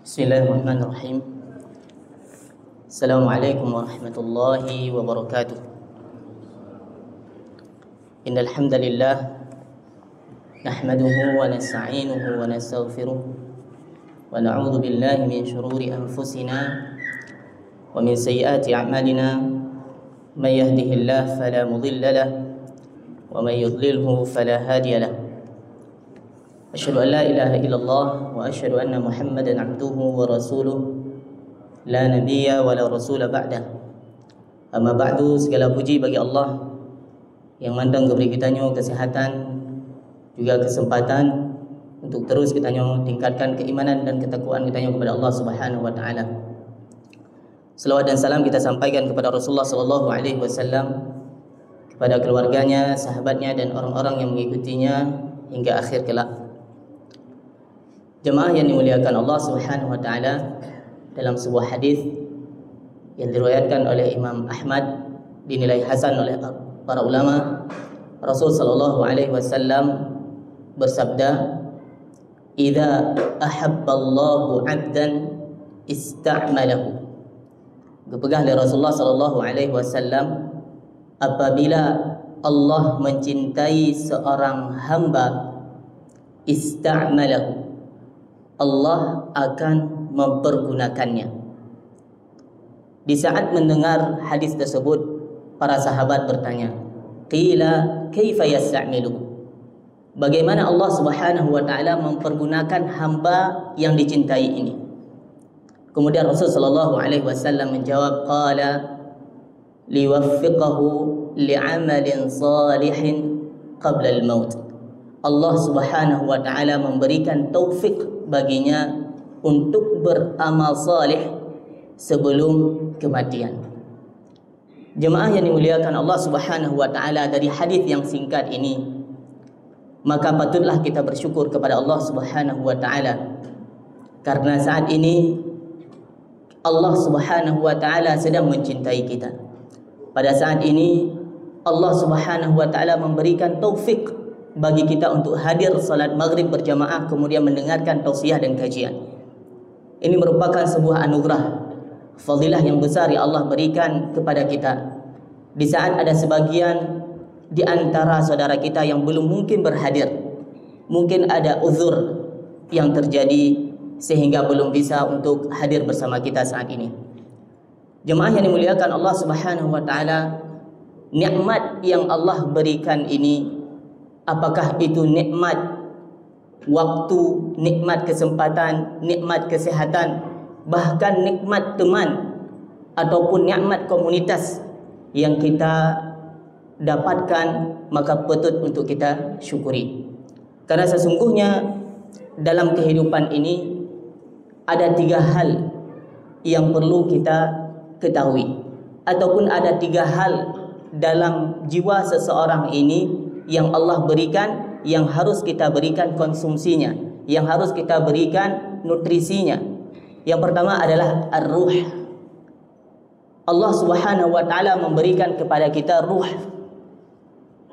Bismillahirrahmanirrahim. Assalamualaikum warahmatullahi wabarakatuh. Innal hamdalillah nahmaduhu wa nasta'inuhu wa nastaghfiruh wa na'udzu billahi min shururi anfusina wa min sayyiati a'malina. May yahdihillahu fala mudilla lahu wa may yudlilhu fala hadiya lahu. Asyhadu an la ilaha illallah wa asyhadu anna Muhammadan abduhu wa rasuluh la nabiyya wa la rasula ba'dah. Amma ba'du, segala puji bagi Allah yang mandang memberi kitanya kesehatan juga kesempatan untuk terus kitanya tingkatkan keimanan dan ketakwaan kitanya kepada Allah Subhanahu wa taala. Selawat dan salam kita sampaikan kepada Rasulullah sallallahu alaihi wasallam, kepada keluarganya, sahabatnya dan orang-orang yang mengikutinya hingga akhir kelak. Jemaah yang dimuliakan Allah Subhanahu wa taala, dalam sebuah hadis yang diriwayatkan oleh Imam Ahmad, dinilai hasan oleh para ulama, Rasul sallallahu alaihi wasallam bersabda, "Idza ahabballahu 'abdan ista'malahu." Dipegang oleh Rasulullah sallallahu alaihi wasallam, apabila Allah mencintai seorang hamba, ista'malahu, Allah akan mempergunakannya. Di saat mendengar hadis tersebut, para sahabat bertanya, "Qila kaifa yasta'milu?" Bagaimana Allah Subhanahu wa taala mempergunakan hamba yang dicintai ini? Kemudian Rasul sallallahu alaihi wasallam menjawab, qala liwaffiqahu li'amalin salihin qabla al-maut. Allah Subhanahu wa taala memberikan taufik baginya untuk beramal salih sebelum kematian. Jemaah yang dimuliakan Allah Subhanahu wa taala, dari hadis yang singkat ini, maka patutlah kita bersyukur kepada Allah Subhanahu wa taala, karena saat ini Allah Subhanahu wa taala sedang mencintai kita. Pada saat ini Allah Subhanahu wa taala memberikan taufik bagi kita untuk hadir salat maghrib berjamaah, kemudian mendengarkan tausiah dan kajian. Ini merupakan sebuah anugerah, fadilah yang besar yang Allah berikan kepada kita. Di saat ada sebagian di antara saudara kita yang belum mungkin berhadir, mungkin ada uzur yang terjadi sehingga belum bisa untuk hadir bersama kita saat ini. Jemaah yang dimuliakan Allah Subhanahu wa taala, nikmat yang Allah berikan ini, apakah itu nikmat waktu, nikmat kesempatan, nikmat kesehatan, bahkan nikmat teman ataupun nikmat komunitas yang kita dapatkan, maka patut untuk kita syukuri. Karena sesungguhnya dalam kehidupan ini ada 3 hal yang perlu kita ketahui, ataupun ada 3 hal dalam jiwa seseorang ini yang Allah berikan, yang harus kita berikan konsumsinya, yang harus kita berikan nutrisinya. Yang pertama adalah ar-ruh. Allah Subhanahu wa taala memberikan kepada kita ruh.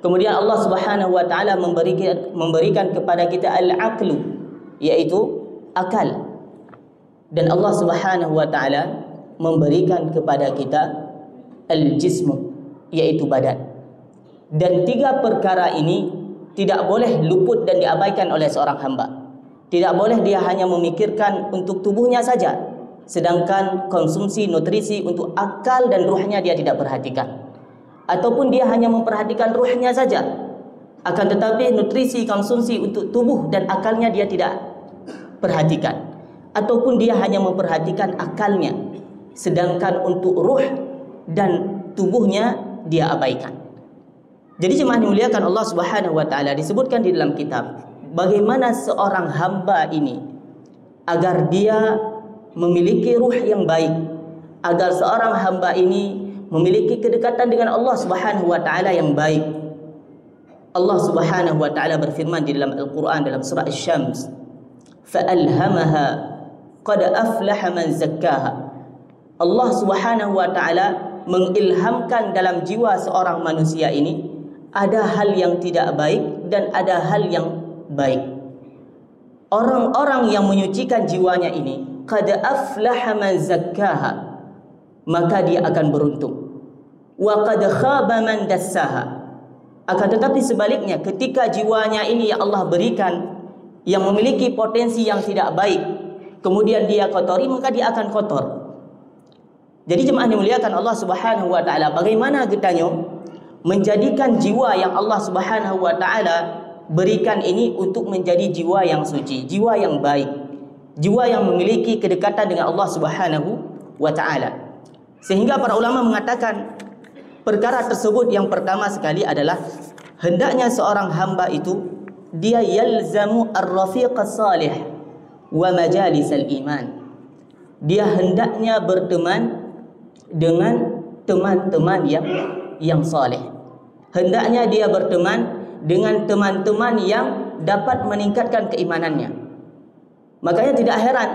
Kemudian Allah Subhanahu wa taala memberikan kepada kita al-aqlu, yaitu akal. Dan Allah Subhanahu wa taala memberikan kepada kita al-jismu, yaitu badan. Dan 3 perkara ini tidak boleh luput dan diabaikan oleh seorang hamba. Tidak boleh dia hanya memikirkan untuk tubuhnya saja, sedangkan konsumsi nutrisi untuk akal dan ruhnya dia tidak perhatikan. Ataupun dia hanya memperhatikan ruhnya saja, akan tetapi nutrisi, konsumsi untuk tubuh dan akalnya dia tidak perhatikan. Ataupun dia hanya memperhatikan akalnya, sedangkan untuk ruh dan tubuhnya dia abaikan. Jadi jemaah dimuliakan Allah Subhanahu wa taala, disebutkan di dalam kitab bagaimana seorang hamba ini agar dia memiliki ruh yang baik, agar seorang hamba ini memiliki kedekatan dengan Allah Subhanahu wa taala yang baik. Allah Subhanahu wa taala berfirman di dalam Al-Qur'an dalam surah Asy-Syams, "Fa'alhamaha qad aflaha man zakkaha." Allah Subhanahu wa taala mengilhamkan dalam jiwa seorang manusia ini ada hal yang tidak baik dan ada hal yang baik. Orang-orang yang menyucikan jiwanya ini, qad aflaha man zakkaha, maka dia akan beruntung. Wa qad khaba man dassaha. Akan tetapi sebaliknya, ketika jiwanya ini yang Allah berikan yang memiliki potensi yang tidak baik, kemudian dia kotori, maka dia akan kotor. Jadi jemaah dimuliakan Allah Subhanahu wa taala, bagaimana kitanya menjadikan jiwa yang Allah Subhanahu wa taala berikan ini untuk menjadi jiwa yang suci, jiwa yang baik, jiwa yang memiliki kedekatan dengan Allah Subhanahu wa taala. Sehingga para ulama mengatakan perkara tersebut yang pertama sekali adalah hendaknya seorang hamba itu dia yalzamu ar-rafiq as-salih wa majalis al-iman. Dia hendaknya berteman dengan teman-teman yang saleh. Hendaknya dia berteman dengan teman-teman yang dapat meningkatkan keimanannya. Makanya tidak heran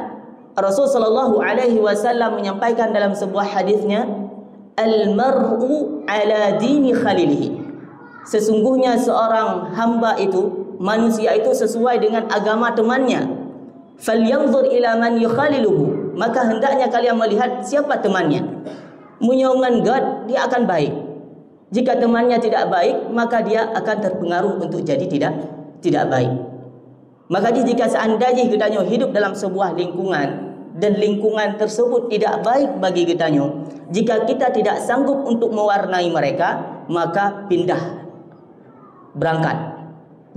Rasul sallallahu alaihi wasallam menyampaikan dalam sebuah hadisnya, al-mar'u ala dini khalilihi. Sesungguhnya seorang hamba itu, manusia itu sesuai dengan agama temannya. Falyanzur ila man yukhaliluhu. Maka hendaknya kalian melihat siapa temannya. Munyoman God, dia akan baik. Jika temannya tidak baik, maka dia akan terpengaruh untuk jadi tidak baik. Maka jika seandainya kita hidup dalam sebuah lingkungan dan lingkungan tersebut tidak baik bagi kita, jika kita tidak sanggup untuk mewarnai mereka, maka pindah, berangkat.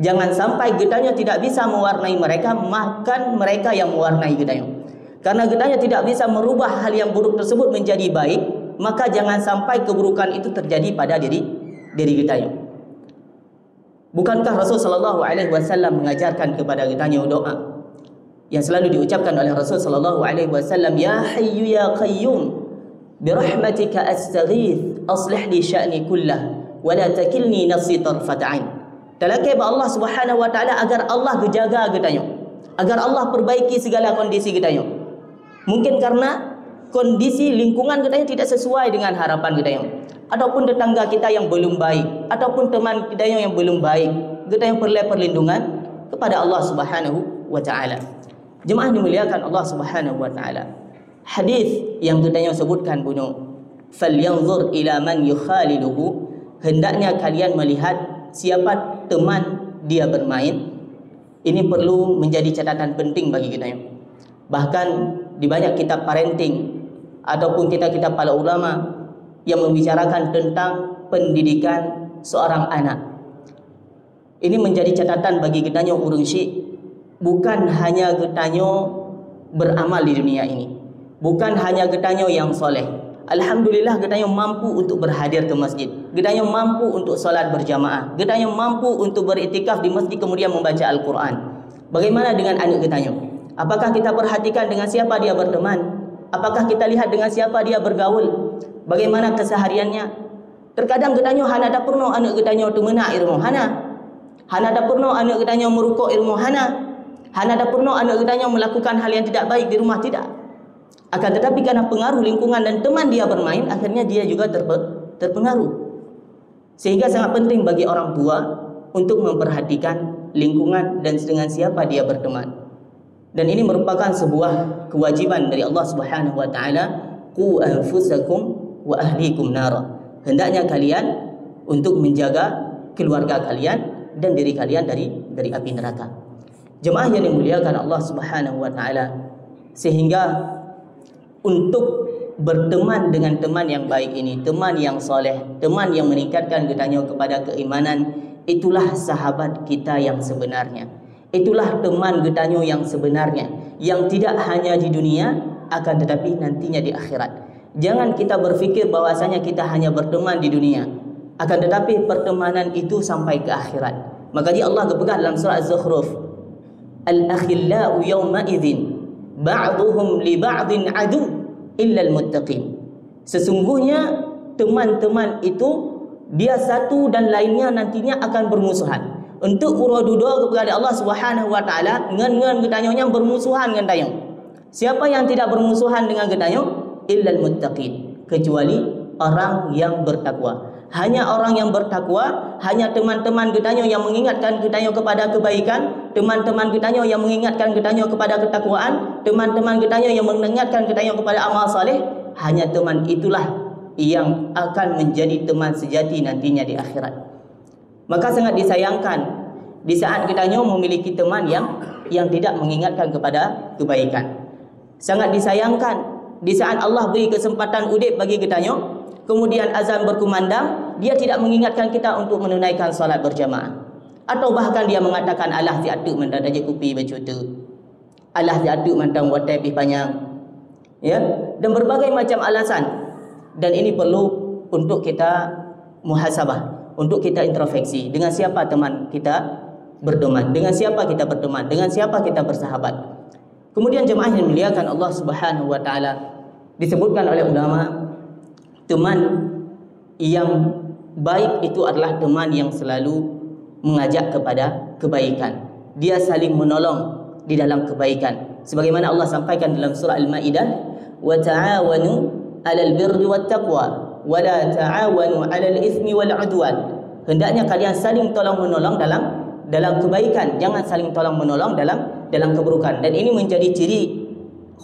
Jangan sampai kitanya tidak bisa mewarnai mereka, makan mereka yang mewarnai kitanya. Karena kitanya tidak bisa merubah hal yang buruk tersebut menjadi baik, maka jangan sampai keburukan itu terjadi pada diri kitanya. Bukankah Rasul sallallahu alaihi wasallam mengajarkan kepada kitanya doa yang selalu diucapkan oleh Rasul sallallahu alaihi wasallam, ya hayyu ya qayyum bi rahmatika astaghith aslih li sya'ni kullah wa la takilni nafsi tarfat ain. Talakai Allah Subhanahu wa taala agar Allah jaga kitanya, agar Allah perbaiki segala kondisi kitanya. Mungkin karena kondisi lingkungan kita tidak sesuai dengan harapan kita, ataupun tetangga kita yang belum baik, ataupun teman kita yang belum baik, kita yang perlu perlindungan kepada Allah Subhanahu wa taala. Jemaah dimuliakan Allah Subhanahu wa taala. Hadis yang kita sebutkan bunuh, falyanzur ila man yukhaliluhu, hendaknya kalian melihat siapa teman dia bermain. Ini perlu menjadi catatan penting bagi kita. Bahkan di banyak kitab parenting ataupun kitab-kitab para ulama yang membicarakan tentang pendidikan seorang anak. Ini menjadi catatan bagi kitanya urung syik. Bukan hanya kitanya beramal di dunia ini, bukan hanya kitanya yang soleh. Alhamdulillah kitanya mampu untuk berhadir ke masjid, kitanya mampu untuk solat berjamaah, kitanya mampu untuk beriktikaf di masjid kemudian membaca Al-Quran. Bagaimana dengan anak kitanya? Apakah kita perhatikan dengan siapa dia berteman? Apakah kita lihat dengan siapa dia bergaul? Bagaimana kesehariannya? Terkadang kitanya hana ada pernah anak kitanya tu mena ilmu hana ada pernah anak kitanya merukuk ilmu hana ada pernah anak kitanya melakukan hal yang tidak baik di rumah, tidak. Akan tetapi karena pengaruh lingkungan dan teman dia bermain, akhirnya dia juga terpengaruh. Sehingga sangat penting bagi orang tua untuk memperhatikan lingkungan dan dengan siapa dia berteman. Dan ini merupakan sebuah kewajiban dari Allah Subhanahu wa taala, qu anfusakum wa ahlikum nara. Hendaknya kalian untuk menjaga keluarga kalian dan diri kalian dari api neraka. Jemaah yang dimuliakan Allah Subhanahu wa taala, sehingga untuk berteman dengan teman yang baik ini, teman yang soleh, teman yang meningkatkan kitanya kepada keimanan, itulah sahabat kita yang sebenarnya. Itulah teman kitanya yang sebenarnya, yang tidak hanya di dunia akan tetapi nantinya di akhirat. Jangan kita berfikir bahwasanya kita hanya berteman di dunia, akan tetapi pertemanan itu sampai ke akhirat. Makanya Allah berpegang dalam surah Az-Zukhruf, al-akhillau yawma idzin ba'duhum li ba'din adu illa al-muttaqin. Sesungguhnya teman-teman itu dia satu dan lainnya nantinya akan bermusuhan. Untuk uradudo kepada Allah Subhanahu wa taala ngan getanya bermusuhan dengan tayang. Siapa yang tidak bermusuhan dengan getanya? Illal muttaqin, kecuali orang yang bertakwa. hanya orang yang bertakwa, hanya teman-teman getanyo yang mengingatkan getanyo kepada kebaikan, teman-teman getanyo yang mengingatkan getanyo kepada ketakwaan, teman-teman getanyo yang mengingatkan getanyo kepada amal saleh, hanya teman itulah yang akan menjadi teman sejati nantinya di akhirat. Maka sangat disayangkan di saat getanyo memiliki teman yang tidak mengingatkan kepada kebaikan. Sangat disayangkan di saat Allah beri kesempatan udip bagi getanyo, kemudian azan berkumandang, dia tidak mengingatkan kita untuk menunaikan salat berjamaah. Atau bahkan dia mengatakan alah si atuk mentang daje kupi bercuta. Alah si atuk mentang watai pi panjang. Ya, dan berbagai macam alasan. Dan ini perlu untuk kita muhasabah, untuk kita introspeksi. Dengan siapa teman kita berteman? Dengan siapa kita berteman? Dengan siapa kita bersahabat? Kemudian jemaah yang dimuliakan Allah Subhanahu wa taala, disebutkan oleh ulama, teman yang baik itu adalah teman yang selalu mengajak kepada kebaikan. Dia saling menolong di dalam kebaikan. Sebagaimana Allah sampaikan dalam surah Al-Maidah, "Wa ta'awanu 'alal birri wat taqwa wa la ta'awanu 'alal itsmi wal 'udwan." Hendaknya kalian saling tolong menolong dalam kebaikan, jangan saling tolong menolong dalam keburukan. Dan ini menjadi ciri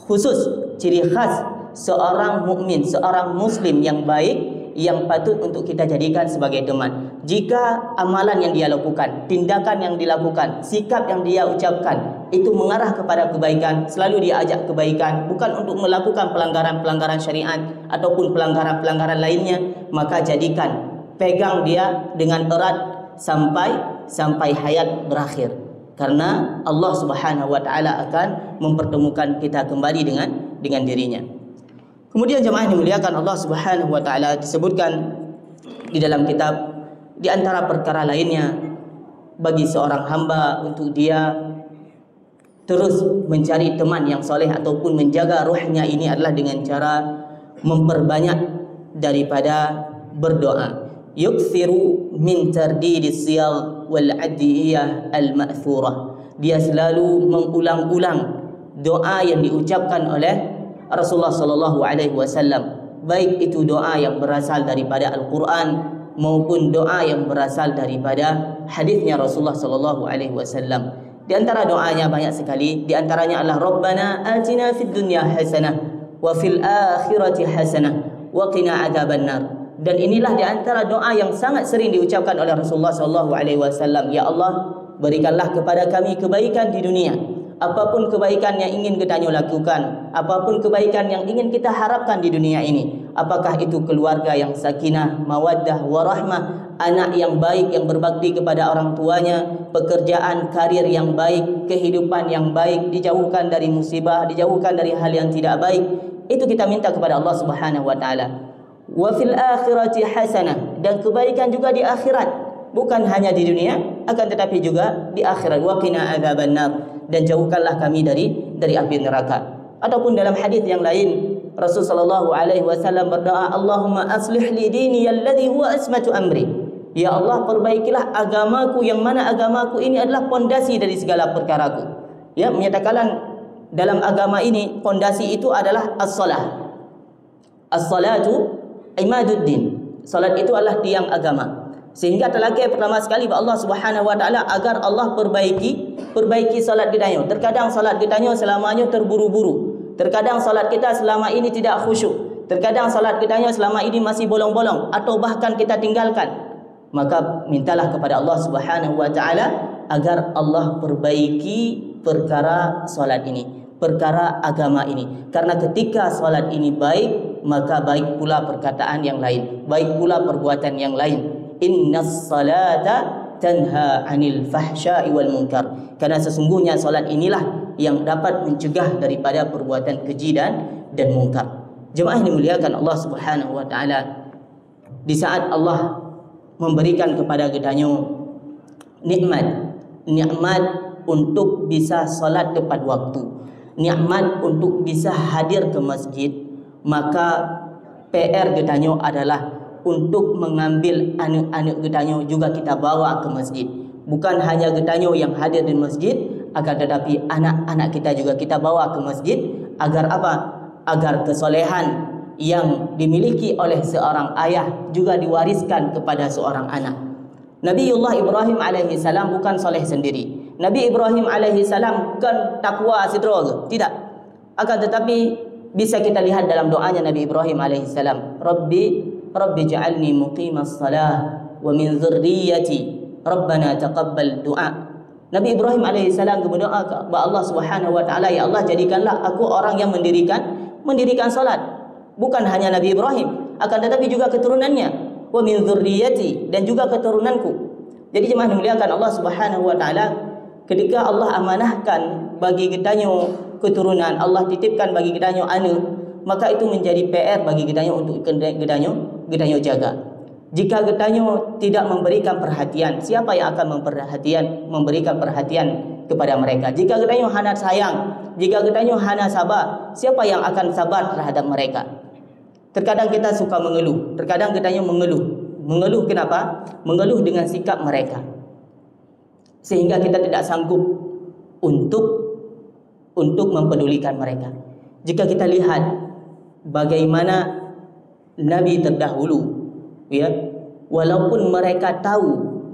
khusus, ciri khas seorang mukmin, seorang muslim yang baik, yang patut untuk kita jadikan sebagai teman. Jika amalan yang dia lakukan, tindakan yang dilakukan, sikap yang dia ucapkan itu mengarah kepada kebaikan, selalu dia ajak kebaikan, bukan untuk melakukan pelanggaran-pelanggaran syariat ataupun pelanggaran-pelanggaran lainnya, maka jadikan, pegang dia dengan erat sampai hayat berakhir. Karena Allah Subhanahu wa taala akan mempertemukan kita kembali dengan dirinya. Kemudian jemaah yang dimuliakan Allah Subhanahu wa taala, disebutkan di dalam kitab, di antara perkara lainnya bagi seorang hamba untuk dia terus mencari teman yang soleh ataupun menjaga ruhnya ini adalah dengan cara memperbanyak daripada berdoa. Yukthiru min tardidis siyal wal adiyah al ma'thurah. Dia selalu mengulang-ulang doa yang diucapkan oleh Rasulullah sallallahu alaihi wasallam, baik itu doa yang berasal daripada Al-Quran maupun doa yang berasal daripada hadisnya Rasulullah sallallahu alaihi wasallam. Di antara doanya banyak sekali, di antaranya adalah Rabbana atina fid dunya hasanah wa fil akhirati hasanah wa qina adzabannar. Dan inilah di antara doa yang sangat sering diucapkan oleh Rasulullah sallallahu alaihi wasallam, ya Allah, berikanlah kepada kami kebaikan di dunia. Apapun kebaikan yang ingin kita lakukan, apapun kebaikan yang ingin kita harapkan di dunia ini, apakah itu keluarga yang sakinah, mawaddah, warahmah, anak yang baik yang berbakti kepada orang tuanya, pekerjaan, karir yang baik, kehidupan yang baik, dijauhkan dari musibah, dijauhkan dari hal yang tidak baik, itu kita minta kepada Allah Subhanahu wa taala. Wa fil akhirati hasanah, dan kebaikan juga di akhirat, bukan hanya di dunia akan tetapi juga di akhirat. Wa qina adzabannar, dan jauhkanlah kami dari api neraka. Ataupun dalam hadis yang lain Rasulullah sallallahu alaihi wasallam berdoa, Allahumma aslih li dini alladhi huwa asmatu amri. Ya Allah, perbaikilah agamaku yang mana agamaku ini adalah pondasi dari segala perkaraku. Ya, menyatakan dalam agama ini pondasi itu adalah as-salah. As-salatu imaduddin. Salat itu adalah tiang agama. Sehingga terlakir pertama sekali Allah Subhanahu wa taala agar Allah perbaiki salat kita. Terkadang salat kita selamanya terburu-buru. Terkadang salat kita selama ini tidak khusyuk. Terkadang salat kita selama ini masih bolong-bolong atau bahkan kita tinggalkan. Maka mintalah kepada Allah Subhanahu wa taala agar Allah perbaiki perkara salat ini, perkara agama ini. Karena ketika salat ini baik, maka baik pula perkataan yang lain, baik pula perbuatan yang lain. Innas salata tanha 'anil fahsya'i wal munkar. Karena sesungguhnya salat inilah yang dapat mencegah daripada perbuatan keji dan munkar. Jemaah yang dimuliakan Allah Subhanahu wa taala, di saat Allah memberikan kepada kedanyo nikmat untuk bisa salat tepat waktu, nikmat untuk bisa hadir ke masjid, maka PR kedanyo adalah untuk mengambil anak-anak getanyo juga kita bawa ke masjid. Bukan hanya getanyo yang hadir di masjid, akan tetapi anak-anak kita juga kita bawa ke masjid. Agar apa? Agar kesolehan yang dimiliki oleh seorang ayah juga diwariskan kepada seorang anak. Nabiullah Ibrahim alaihi salam bukan soleh sendiri. Nabi Ibrahim alaihi salam kan takwa sidra ke? Tidak. Akan tetapi bisa kita lihat dalam doanya Nabi Ibrahim alaihi salam, Rabbi ja'alni muqimas salah wa min dzurriyyati Rabbana taqabbal du'a. Nabi Ibrahim alaihi salam berdoa kepada Allah Subhanahu wa taala, ya Allah, jadikanlah aku orang yang mendirikan salat. Bukan hanya Nabi Ibrahim, akan tetapi juga keturunannya. Wa min dzurriyyati, dan juga keturunanku. Jadi jemaah dimuliakan Allah Subhanahu wa taala, ketika Allah amanahkan bagi kitanyo keturunan, Allah titipkan bagi kitanyo anak, maka itu menjadi PR bagi kitanyo untuk kitanyo jaga. Jika kitanyo tidak memberikan perhatian, siapa yang akan memberikan perhatian kepada mereka? Jika kitanyo hana sayang, jika kitanyo hana sabar, siapa yang akan sabar terhadap mereka? Terkadang kita suka mengeluh, terkadang kita mengeluh. Mengeluh kenapa? Mengeluh dengan sikap mereka, sehingga kita tidak sanggup untuk mempedulikan mereka. Jika kita lihat bagaimana Nabi terdahulu, ya, walaupun mereka tahu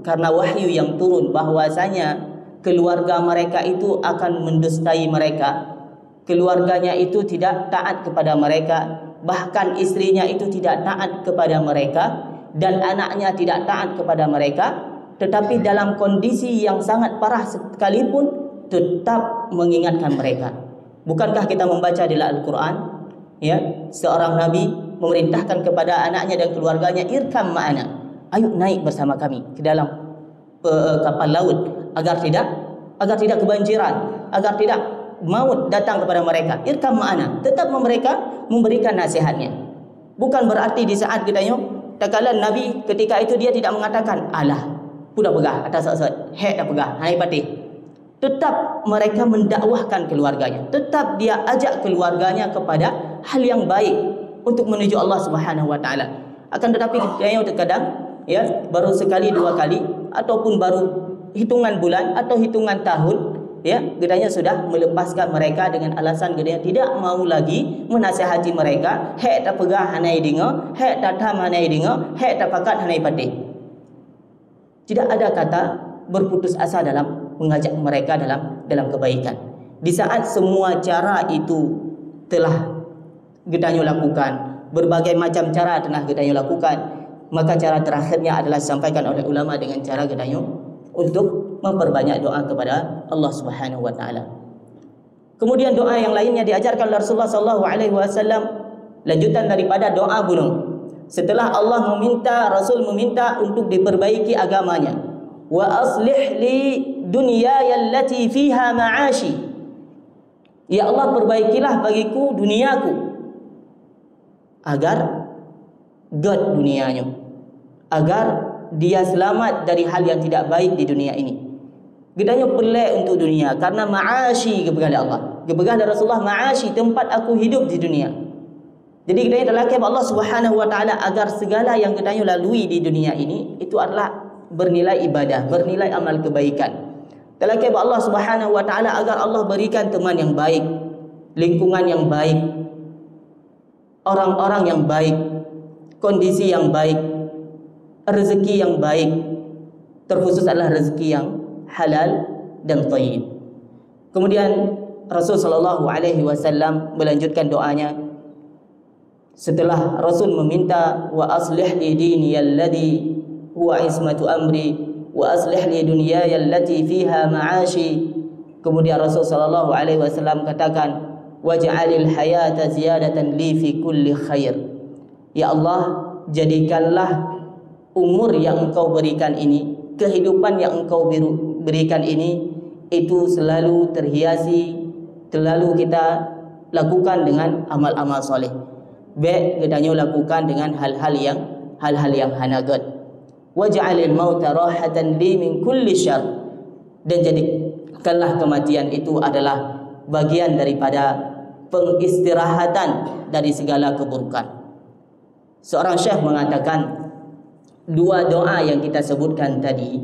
karena wahyu yang turun bahwasanya keluarga mereka itu akan mendustai mereka, keluarganya itu tidak taat kepada mereka, bahkan istrinya itu tidak taat kepada mereka, dan anaknya tidak taat kepada mereka, tetapi dalam kondisi yang sangat parah sekalipun tetap mengingatkan mereka. Bukankah kita membaca di Al-Quran, ya, seorang nabi memerintahkan kepada anaknya dan keluarganya, irkam ma'ana, ayo naik bersama kami ke dalam kapal laut, agar tidak kebanjiran, agar tidak maut datang kepada mereka. Irkam ma'ana, tetap mereka memberikan nasihatnya. Bukan berarti di saat kitanya, takala Nabi ketika itu dia tidak mengatakan, alah, pudah pegah atas saat, dah pegah, hai patih. Tetap mereka mendakwahkan keluarganya, tetap dia ajak keluarganya kepada hal yang baik untuk menuju Allah Subhanahu wa taala. Akan tetapi kitanya terkadang, ya, baru sekali dua kali ataupun baru hitungan bulan atau hitungan tahun, ya, gedanya sudah melepaskan mereka dengan alasan gedanya tidak mau lagi menasihati mereka. Hek tak pegah hanai dinga, hek tak tam hanai dinga, hek tak pakat hanai patih. Tidak ada kata berputus asa dalam mengajak mereka dalam kebaikan. Di saat semua cara itu telah gedanya lakukan, berbagai macam cara telah gedanya lakukan, maka cara terakhirnya adalah disampaikan oleh ulama dengan cara gedanya untuk memperbanyak doa kepada Allah Subhanahu wa taala. Kemudian doa yang lainnya diajarkan oleh Rasulullah sallallahu alaihi wasallam, lanjutan daripada doa bunuh. Setelah Allah meminta, Rasul meminta untuk diperbaiki agamanya. Wa aslih li dunyaya allati fiha ma'ashi. Ya Allah, perbaikilah bagiku duniaku agar god dunianya, agar dia selamat dari hal yang tidak baik di dunia ini. Gedanya pelik untuk dunia karena ma'ashi kepada Allah. Kepada Rasulullah, ma'ashi, tempat aku hidup di dunia. Jadi gedanya terlakir Allah Subhanahu wa taala agar segala yang gedanya lalui di dunia ini itu adalah bernilai ibadah, bernilai amal kebaikan. Terlakir Allah Subhanahu wa taala agar Allah berikan teman yang baik, lingkungan yang baik, orang-orang yang baik, kondisi yang baik, rezeki yang baik, terkhusus adalah rezeki yang halal dan thayyib. Kemudian Rasul sallallahu alaihi wasallam melanjutkan doanya setelah Rasul meminta, wa aslih li dini alladhi huwa ismatu amri wa aslih li dunyaya allati fiha ma'ashi. Kemudian Rasul sallallahu alaihi wasallam katakan, waj'alil hayata ziyadatan li fi kulli khair. Ya Allah, jadikanlah umur yang Engkau berikan ini, kehidupan yang Engkau berikan ini, itu selalu terhiasi, selalu kita lakukan dengan amal-amal soleh. Baik gedanya lakukan dengan hal-hal yang hanagat. Waj'alil mauta rahatan li min kulli syarr. Dan jadikanlah kematian itu adalah bagian daripada pengistirahatan dari segala keburukan. Seorang syekh mengatakan, dua doa yang kita sebutkan tadi,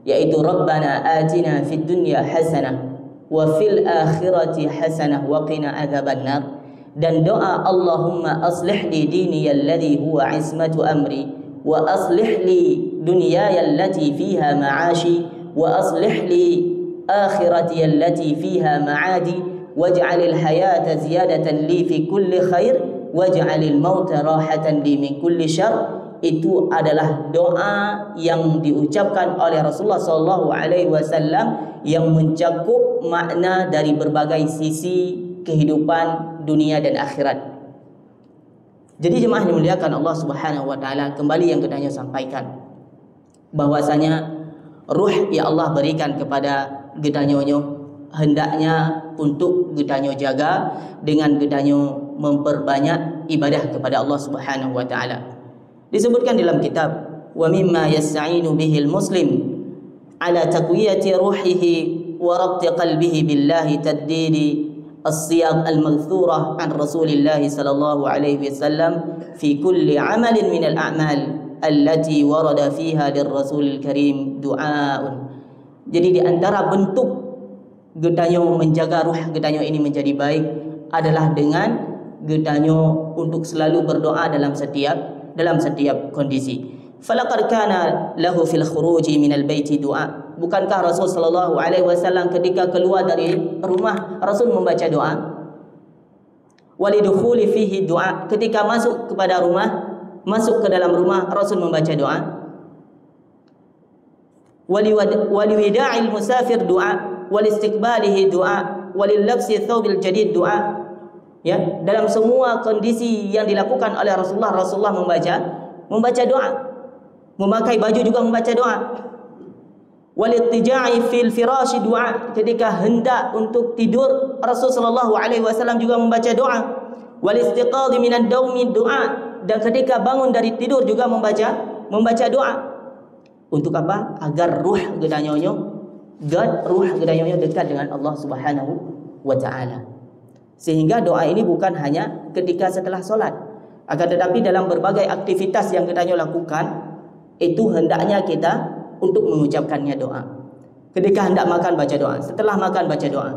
yaitu Rabbana atina fid dunya hasanah wa fil akhirati hasanah wa qina adzabannar. Dan doa Allahumma aslih li dini alladhi huwa ismatu amri wa aslih li dunyaya allati fiha ma'ashi wa aslih li akhirati allati fiha ma'adi waj'alil hayata ziyadatan li fi kulli khair waj'alil mauta rahatan li min kulli syarr. Itu adalah doa yang diucapkan oleh Rasulullah SAW yang mencakup makna dari berbagai sisi kehidupan dunia dan akhirat. Jadi jemaah dimuliakan Allah Subhanahu wa taala, kembali yang kita sampaikan bahwasanya ruh yang Allah berikan kepada gedanyonyo hendaknya untuk gedanyonyo jaga dengan gedanyonyo memperbanyak ibadah kepada Allah Subhanahu wa taala. Disebutkan dalam kitab wa mimma yasta'inu bihil muslim ala taqwiyati ruhihi wa rabti qalbihi billahi tadidi as-siyaq al-maghthurah an Rasulillah sallallahu alaihi wasallam fi kulli amalin min al-a'mal allati warada fiha lirrasulil karim du'aun. Jadi di antara bentuk gedanyo menjaga ruh gedanyo ini menjadi baik adalah dengan gedanyo untuk selalu berdoa dalam setiap kondisi. Falaqad kana lahu fil khuruji minal baiti du'a. Bukankah Rasul sallallahu alaihi wasallam ketika keluar dari rumah Rasul membaca doa? Walidukhuli fihi du'a. Ketika masuk ke dalam rumah Rasul membaca doa. Waliwida'il musafir du'a, walistiqbalihi du'a, walilabsi thawbil jadid du'a. Ya, dalam semua kondisi yang dilakukan oleh Rasulullah membaca doa, memakai baju juga membaca doa. Walittija'i fil firashi du'a, ketika hendak untuk tidur Rasulullah SAW juga membaca doa. Walistiqadhi minad daumi du'a, dan ketika bangun dari tidur juga membaca doa. Untuk apa? Agar ruh gedanyonyo dekat dengan Allah Subhanahu wa taala. Sehingga doa ini bukan hanya ketika setelah solat, akan tetapi dalam berbagai aktivitas yang kita lakukan, itu hendaknya kita untuk mengucapkannya doa. Ketika hendak makan baca doa, setelah makan baca doa.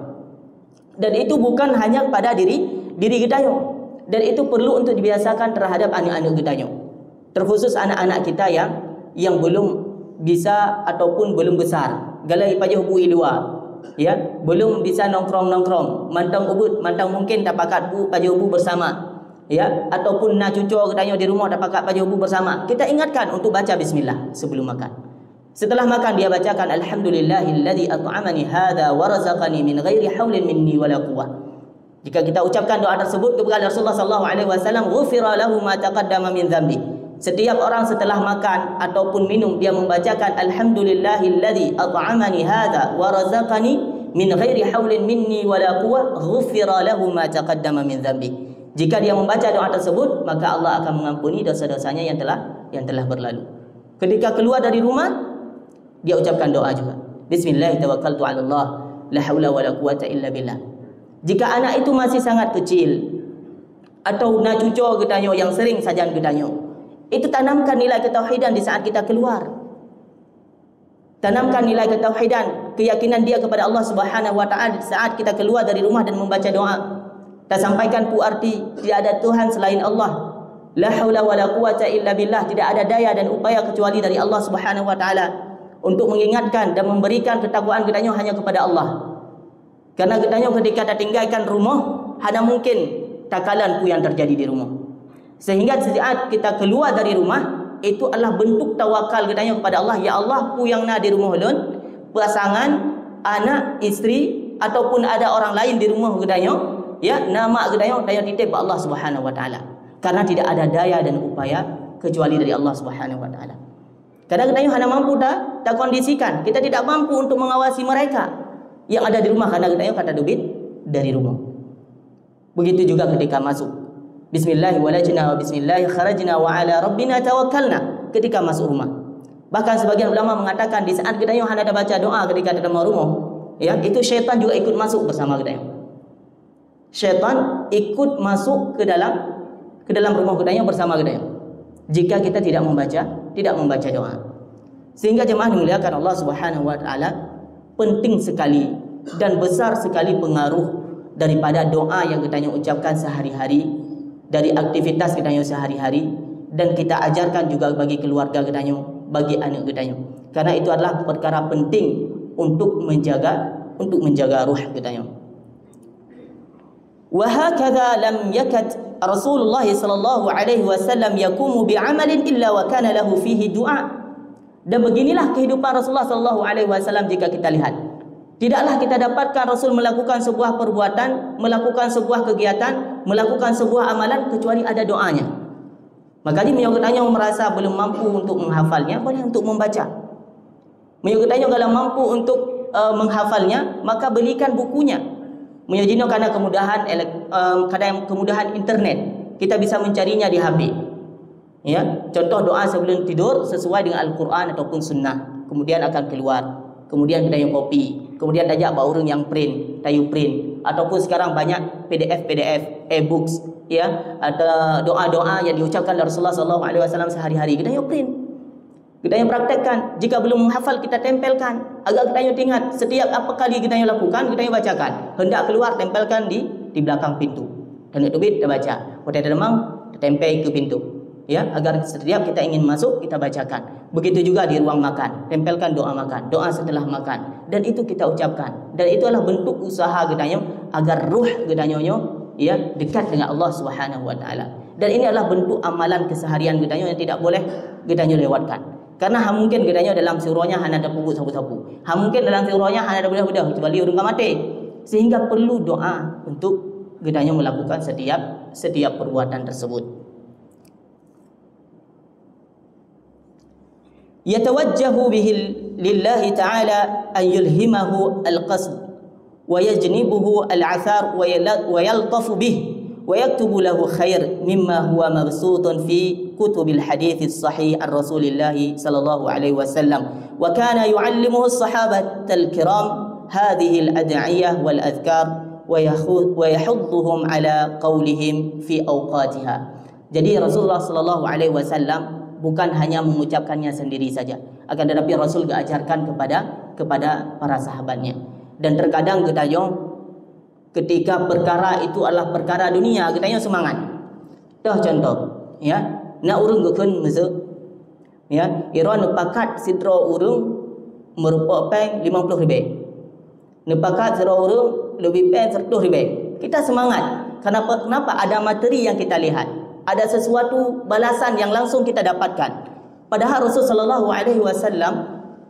Dan itu bukan hanya pada diri gedanyo, dan itu perlu untuk dibiasakan terhadap anak-anak gedanyo, terkhusus anak-anak kita yang belum bisa ataupun belum besar, galai pajah bui luar. Ya, belum bisa nongkrong mantang mungkin tak pakat pajobu bersama, ya, ataupun nak cucuk gedanyo di rumah tak pakat pajobu bersama. Kita ingatkan untuk baca bismillah sebelum makan. Setelah makan dia bacakan alhamdulillahilladzi at'amani hadza wa razaqani min ghairi haulin minni wala quwwah. Jika kita ucapkan doa tersebut kepada Rasulullah sallallahu alaihi wasallam, ghufira lahu ma taqaddama min dzambi. Setiap orang setelah makan ataupun minum dia membacakan alhamdulillahilladzi at'amani hadza wa razaqani min ghairi haulin minni wala quwwah ghufira lahu ma taqaddama min dzambi. Jika dia membaca doa tersebut, maka Allah akan mengampuni dosa-dosanya yang telah berlalu. Ketika keluar dari rumah, dia ucapkan doa juga. Bismillah tawakkaltu 'ala Allah, la haula wala quwwata illa billah. Jika anak itu masih sangat kecil atau nak cucu gedanyo yang sering saja gedanyo, itu tanamkan nilai ketauhidan di saat kita keluar. Tanamkan nilai ketauhidan, keyakinan dia kepada Allah Subhanahu wa taala saat kita keluar dari rumah dan membaca doa. Dan sampaikan pu arti tidak ada Tuhan selain Allah. La haula wala quwata illa billah, tidak ada daya dan upaya kecuali dari Allah Subhanahu wa taala untuk mengingatkan dan memberikan ketakwaan gedanyo hanya kepada Allah. Karena gedanyo ketika tinggalkan rumah, hanya mungkin takalan pu yang terjadi di rumah. Sehingga saat kita keluar dari rumah, itu adalah bentuk tawakal gedanyo kepada Allah. Ya Allah, pu yang na di rumah ulun, pasangan, anak, isteri ataupun ada orang lain di rumah gedanyo, ya, nama gedanyo daya titip Allah Subhanahu wa taala. Karena tidak ada daya dan upaya kecuali dari Allah Subhanahu wa taala. Kadang gedanyo hanya mampu tak kondisikan. Kita tidak mampu untuk mengawasi mereka yang ada di rumah karena gedanyo kata dubit dari rumah. Begitu juga ketika masuk. Bismillah walajna wa bismillah kharajna wa ala rabbina tawakkalna, ketika masuk rumah. Bahkan sebagian ulama mengatakan di saat gedanyo hendak baca doa ketika dalam rumah, ya, itu syaitan juga ikut masuk bersama gedanyo. Syaitan ikut masuk ke dalam rumah gedanyo bersama gedanyo. Jika kita tidak membaca doa. Sehingga jemaah dimuliakan Allah Subhanahu wa taala, penting sekali dan besar sekali pengaruh daripada doa yang kita ucapkan sehari-hari, dari aktivitas kita sehari-hari, dan kita ajarkan juga bagi keluarga kita, bagi anak kita. Karena itu adalah perkara penting untuk menjaga ruh kita. Wa hakadha lam yakad Rasulullah sallallahu alaihi wasallam yaqumu bi'amalin illa wa kana lahu fihi du'a. Dan beginilah kehidupan Rasulullah sallallahu alaihi wasallam jika kita lihat. Tidaklah kita dapatkan Rasul melakukan sebuah perbuatan, melakukan sebuah kegiatan, melakukan sebuah amalan kecuali ada doanya. Makanya menyokotanya merasa belum mampu untuk menghafalnya, boleh untuk membaca. Menyokotanya kalau mampu untuk menghafalnya, maka belikan bukunya. Menyokotanya karena kemudahan internet, kita bisa mencarinya di HP. Ya, contoh doa sebelum tidur sesuai dengan Al-Quran ataupun Sunnah, kemudian akan keluar. Kemudian kita yang copy, kemudian ajak orang yang print, tayu print, ataupun sekarang banyak PDF, e-books, ya, ada doa-doa yang diucapkan oleh Rasulullah SAW sehari-hari. Kita yang print, kita yang praktekkan. Jika belum menghafal, kita tempelkan agar kita yang ingat setiap apa kali kita yang lakukan, kita yang bacakan. Hendak keluar, tempelkan di belakang pintu. Dan itu kita baca. Kalau ada demam, tempel ke pintu. Ya, agar setiap kita ingin masuk kita bacakan. Begitu juga di ruang makan, tempelkan doa makan, doa setelah makan, dan itu kita ucapkan. Dan itu adalah bentuk usaha kita agar ruh kita ya dekat dengan Allah Subhanahu wa taala. Dan ini adalah bentuk amalan keseharian kita yang tidak boleh kita lewatkan. Karena mungkin kita dalam surahnya hanya ada pupuk sapu-sapu. Mungkin dalam surahnya hanya ada bedah-bedah kecuali orang mati. Sehingga perlu doa untuk kita melakukan setiap perbuatan tersebut. Yatawajjahu bihi lillahi ta'ala an yulhimahu al-qasd wa yajnibuhu al-athar wa yaltafu bihi wa yaktubu lahu khair mimma huwa mabsutun fi kutubil hadith as-sahih ar-Rasulillah sallallahu alaihi wasallam wa kana yu'allimuhu as-sahabata al-kiram hadhihi al-ad'iyah wal adhkar wa yahudduhum ala qawlihim fi awqatiha. Jadi Rasulullah sallallahu alaihi wasallam bukan hanya mengucapkannya sendiri saja, akan tetapi Rasul diajarkan kepada para sahabatnya. Dan terkadang kita ketika perkara itu adalah perkara dunia, kita semangat. Dah contoh, ya, nak urung gukun meze, ya, iron nepakat sidro urung merupakan peng 50 ribu, nepakat sidro urung lebih peng 100 ribu. Kita semangat. Kenapa? Ada materi yang kita lihat. Ada sesuatu balasan yang langsung kita dapatkan. Padahal Rasulullah SAW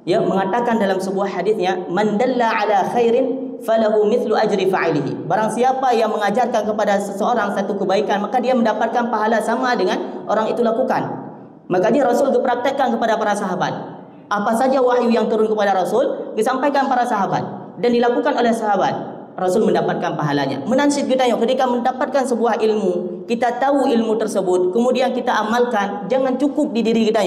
mengatakan dalam sebuah hadisnya, man dalla ala khairin falahu mithlu ajri fa'ilihi. Barang siapa yang mengajarkan kepada seseorang satu kebaikan, maka dia mendapatkan pahala sama dengan orang itu lakukan. Makanya Rasul dipraktekkan kepada para sahabat. Apa saja wahyu yang turun kepada Rasul disampaikan para sahabat dan dilakukan oleh sahabat. Rasul mendapatkan pahalanya. Menansib kita ketika mendapatkan sebuah ilmu, kita tahu ilmu tersebut, kemudian kita amalkan, jangan cukup di diri kita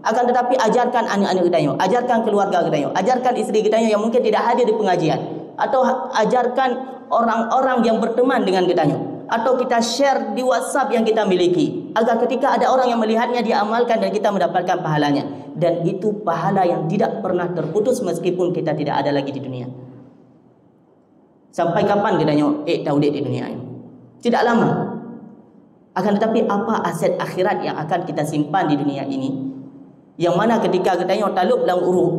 akan tetapi ajarkan anak-anak kita, ajarkan keluarga kita, ajarkan istri kita yang mungkin tidak hadir di pengajian, atau ajarkan orang-orang yang berteman dengan kita, atau kita share di WhatsApp yang kita miliki, agar ketika ada orang yang melihatnya dia amalkan dan kita mendapatkan pahalanya. Dan itu pahala yang tidak pernah terputus meskipun kita tidak ada lagi di dunia. Sampai kapan kita tahu di dunia ini? Tidak lama. Akan tetapi apa aset akhirat yang akan kita simpan di dunia ini? Yang mana ketika kita taluk dalam uruk,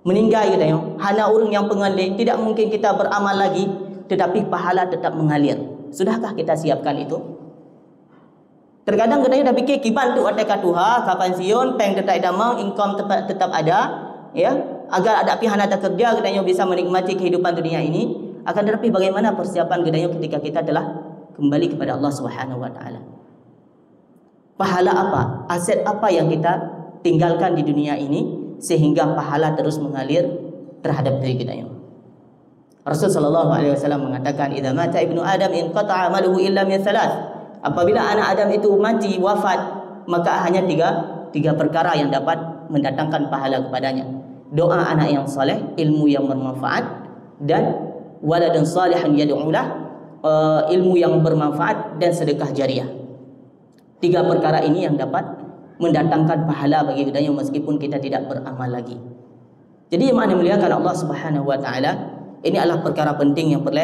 meninggal kita hanya urung yang pengalih, tidak mungkin kita beramal lagi, tetapi pahala tetap mengalir. Sudahkah kita siapkan itu? Terkadang kita dah fikir kiban tu ada katuha, kapan siun, peng tetap damang, income tetap ada, ya, agar ada pihak nak kerja kita bisa menikmati kehidupan dunia ini. Akan tetapi bagaimana persiapan kita ketika kita telah kembali kepada Allah Subhanahu wa taala? Pahala apa? Aset apa yang kita tinggalkan di dunia ini sehingga pahala terus mengalir terhadap diri kita? Rasul sallallahu alaihi wasallam mengatakan, "Idza mata ibnu Adam inqata'a amaluhu illa min thalath." Apabila anak Adam itu mati, wafat, maka hanya tiga perkara yang dapat mendatangkan pahala kepadanya. Doa anak yang saleh, ilmu yang bermanfaat, dan waladun salihan yad'ulah, ilmu yang bermanfaat, dan sedekah jariah. Tiga perkara ini yang dapat mendatangkan pahala bagi kita meskipun kita tidak beramal lagi. Jadi yang mana muliakan Allah Subhanahu wa taala, ini adalah perkara penting yang perlu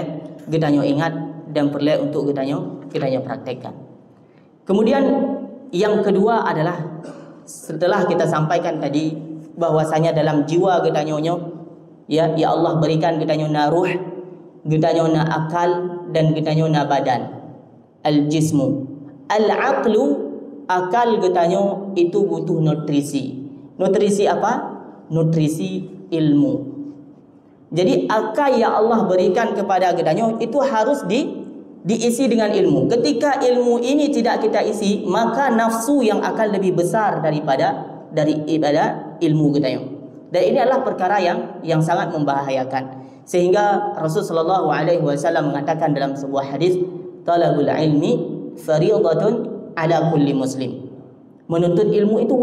gedanyo ingat dan perlu untuk gedanyo praktekkan. Kemudian yang kedua adalah setelah kita sampaikan tadi bahwasanya dalam jiwa gedanyonyo ya Allah berikan gedanyona ruh, gedanyona akal dan gedanyona badan. Al-jismu, al-aqlu, akal gedanyo itu butuh nutrisi. Nutrisi apa? Nutrisi ilmu. Jadi akal yang Allah berikan kepada gedanyo itu harus diisi dengan ilmu. Ketika ilmu ini tidak kita isi, maka nafsu yang akan lebih besar daripada ilmu gedanyo. Dan ini adalah perkara yang sangat membahayakan. Sehingga Rasulullah SAW mengatakan dalam sebuah hadis, talabul ilmi fariidatun ala kulli muslim. Menuntut ilmu itu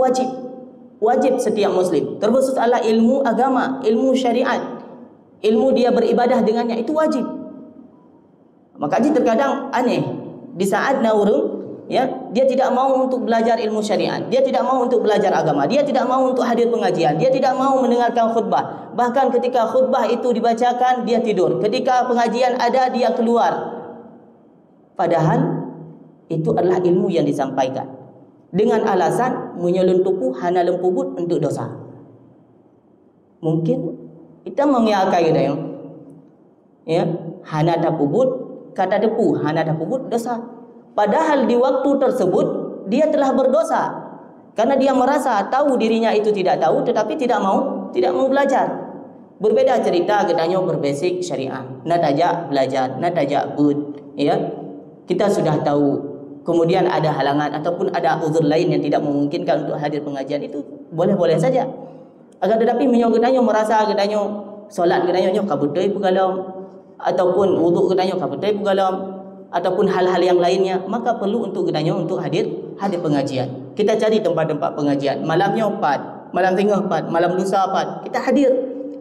wajib setiap muslim, terkhusus adalah ilmu agama, ilmu syariat, ilmu dia beribadah dengannya, itu wajib. Makanya terkadang aneh di saat naurung ya, dia tidak mau untuk belajar ilmu syariat, dia tidak mau untuk belajar agama, dia tidak mau untuk hadir pengajian, dia tidak mau mendengarkan khutbah. Bahkan ketika khutbah itu dibacakan dia tidur, ketika pengajian ada dia keluar. Padahal itu adalah ilmu yang disampaikan dengan alasan menyeluntupu hana lempubut untuk dosa. Mungkin kita mengiakai dia ya, hana tapubut kata depu, hana tapubut dosa. Padahal di waktu tersebut dia telah berdosa karena dia merasa tahu dirinya itu tidak tahu, tetapi tidak mau belajar. Berbeda cerita gedanyo berbasic syariah, nak tajak belajar, nak tajak bud ya. Kita sudah tahu, kemudian ada halangan ataupun ada uzur lain yang tidak memungkinkan untuk hadir pengajian, itu boleh-boleh saja. Akan tetapi gedanyo merasa gedanyo solat gedanyo kabutai pugalom, ataupun wuduk gedanyo kabutai pugalom, ataupun hal-hal yang lainnya, maka perlu untuk gedanyo untuk hadir pengajian. Kita cari tempat-tempat pengajian, malamnya 4, malam tengah 4, malam lusa 4, kita hadir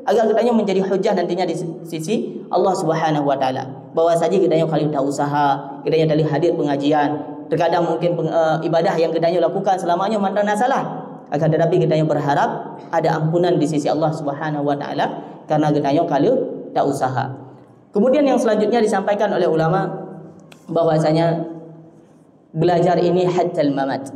agar gedanyo menjadi hujah nantinya di sisi Allah Subhanahu wa taala. Bahwa saja gedanyo kali tak usaha, gedanyo kali hadir pengajian. Terkadang mungkin ibadah yang gedanyo lakukan selamanya mana salah. Akan tetapi gedanyo berharap ada ampunan di sisi Allah Subhanahu wa taala karena gedanyo kali tak usaha. Kemudian yang selanjutnya disampaikan oleh ulama bahwasanya belajar ini hatta al-mamat,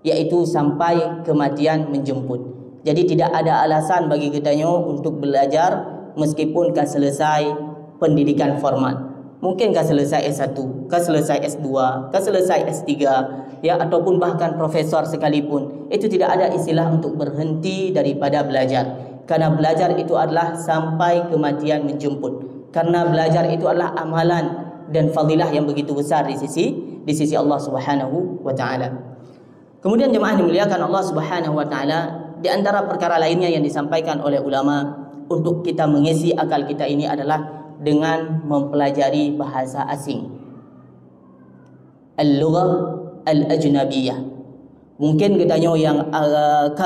yaitu sampai kematian menjemput. Jadi tidak ada alasan bagi gedanyo untuk belajar meskipun kah selesai pendidikan formal. Mungkin kah selesai S1, kah selesai S2, kah selesai S3 ya, ataupun bahkan profesor sekalipun. Itu tidak ada istilah untuk berhenti daripada belajar. Karena belajar itu adalah sampai kematian menjemput. Karena belajar itu adalah amalan dan fadilah yang begitu besar di sisi Allah Subhanahu wa taala. Kemudian jemaah dimuliakan Allah Subhanahu wa taala, di antara perkara lainnya yang disampaikan oleh ulama untuk kita mengisi akal kita ini adalah dengan mempelajari bahasa asing. Al-lughah al-ajnabiyah. Mungkin gedanyo yang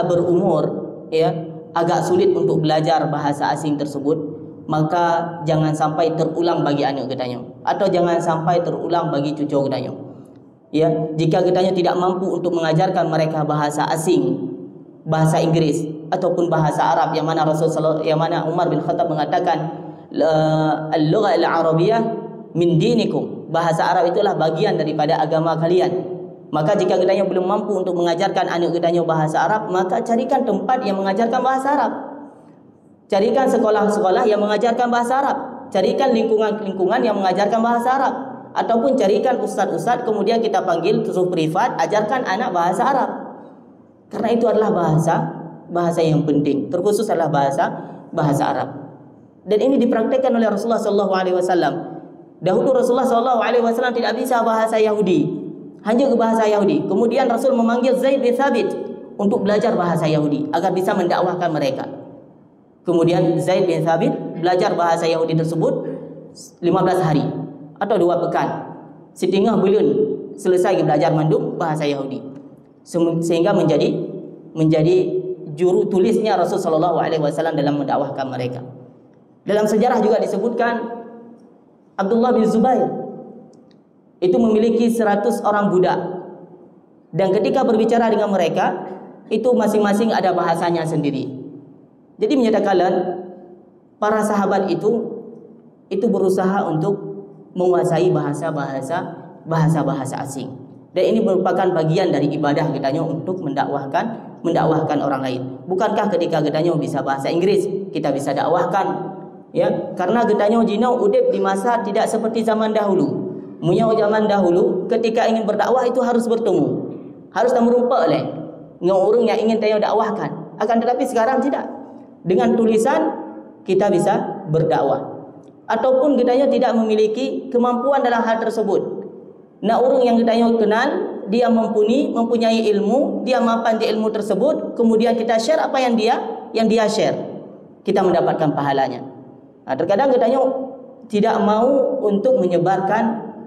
berumur ya, agak sulit untuk belajar bahasa asing tersebut, maka jangan sampai terulang bagi anak gedanyo, atau jangan sampai terulang bagi cucu gedanyo. Ya, jika gedanyo tidak mampu untuk mengajarkan mereka bahasa asing, bahasa Inggris ataupun bahasa Arab, yang mana Umar bin Khattab mengatakan al-lughah al-arabiyyah min dinikum, bahasa Arab itulah bagian daripada agama kalian. Maka jika gedanyo belum mampu untuk mengajarkan anak gedanyo bahasa Arab, maka carikan tempat yang mengajarkan bahasa Arab. Carikan sekolah-sekolah yang mengajarkan bahasa Arab, carikan lingkungan-lingkungan yang mengajarkan bahasa Arab, ataupun carikan ustaz-ustaz kemudian kita panggil suruh privat ajarkan anak bahasa Arab. Karena itu adalah bahasa yang penting, terkhusus adalah bahasa Arab. Dan ini dipraktikkan oleh Rasulullah SAW. Dahulu Rasulullah SAW tidak bisa bahasa Yahudi, hanya ke bahasa Yahudi. Kemudian Rasul memanggil Zaid bin Thabit untuk belajar bahasa Yahudi agar bisa mendakwahkan mereka. Kemudian Zaid bin Thabit belajar bahasa Yahudi tersebut 15 hari atau 2 pekan. Setengah bulan selesai belajar mandum bahasa Yahudi. Sehingga menjadi juru tulisnya Rasulullah SAW dalam mendakwahkan mereka. Dalam sejarah juga disebutkan Abdullah bin Zubair itu memiliki 100 orang budak, dan ketika berbicara dengan mereka itu masing-masing ada bahasanya sendiri. Jadi menyatakan para sahabat itu berusaha untuk menguasai bahasa-bahasa asing. Dan ini merupakan bagian dari ibadah kitanya untuk mendakwahkan orang lain. Bukankah ketika kitanya bisa bahasa Inggris, kita bisa dakwahkan? Ya, karena kitanya jinau udip di masa tidak seperti zaman dahulu. Munya zaman dahulu ketika ingin berdakwah itu harus bertemu, harus merumpa oleh orang yang ingin tanya dakwahkan. Akan tetapi sekarang tidak. Dengan tulisan kita bisa berdakwah. Ataupun kitanya tidak memiliki kemampuan dalam hal tersebut. Nah, orang yang kitanya kenal, dia mempunyai ilmu, dia mapan di ilmu tersebut, kemudian kita share apa yang dia share, kita mendapatkan pahalanya. Nah, terkadang kitanya tidak mau untuk menyebarkan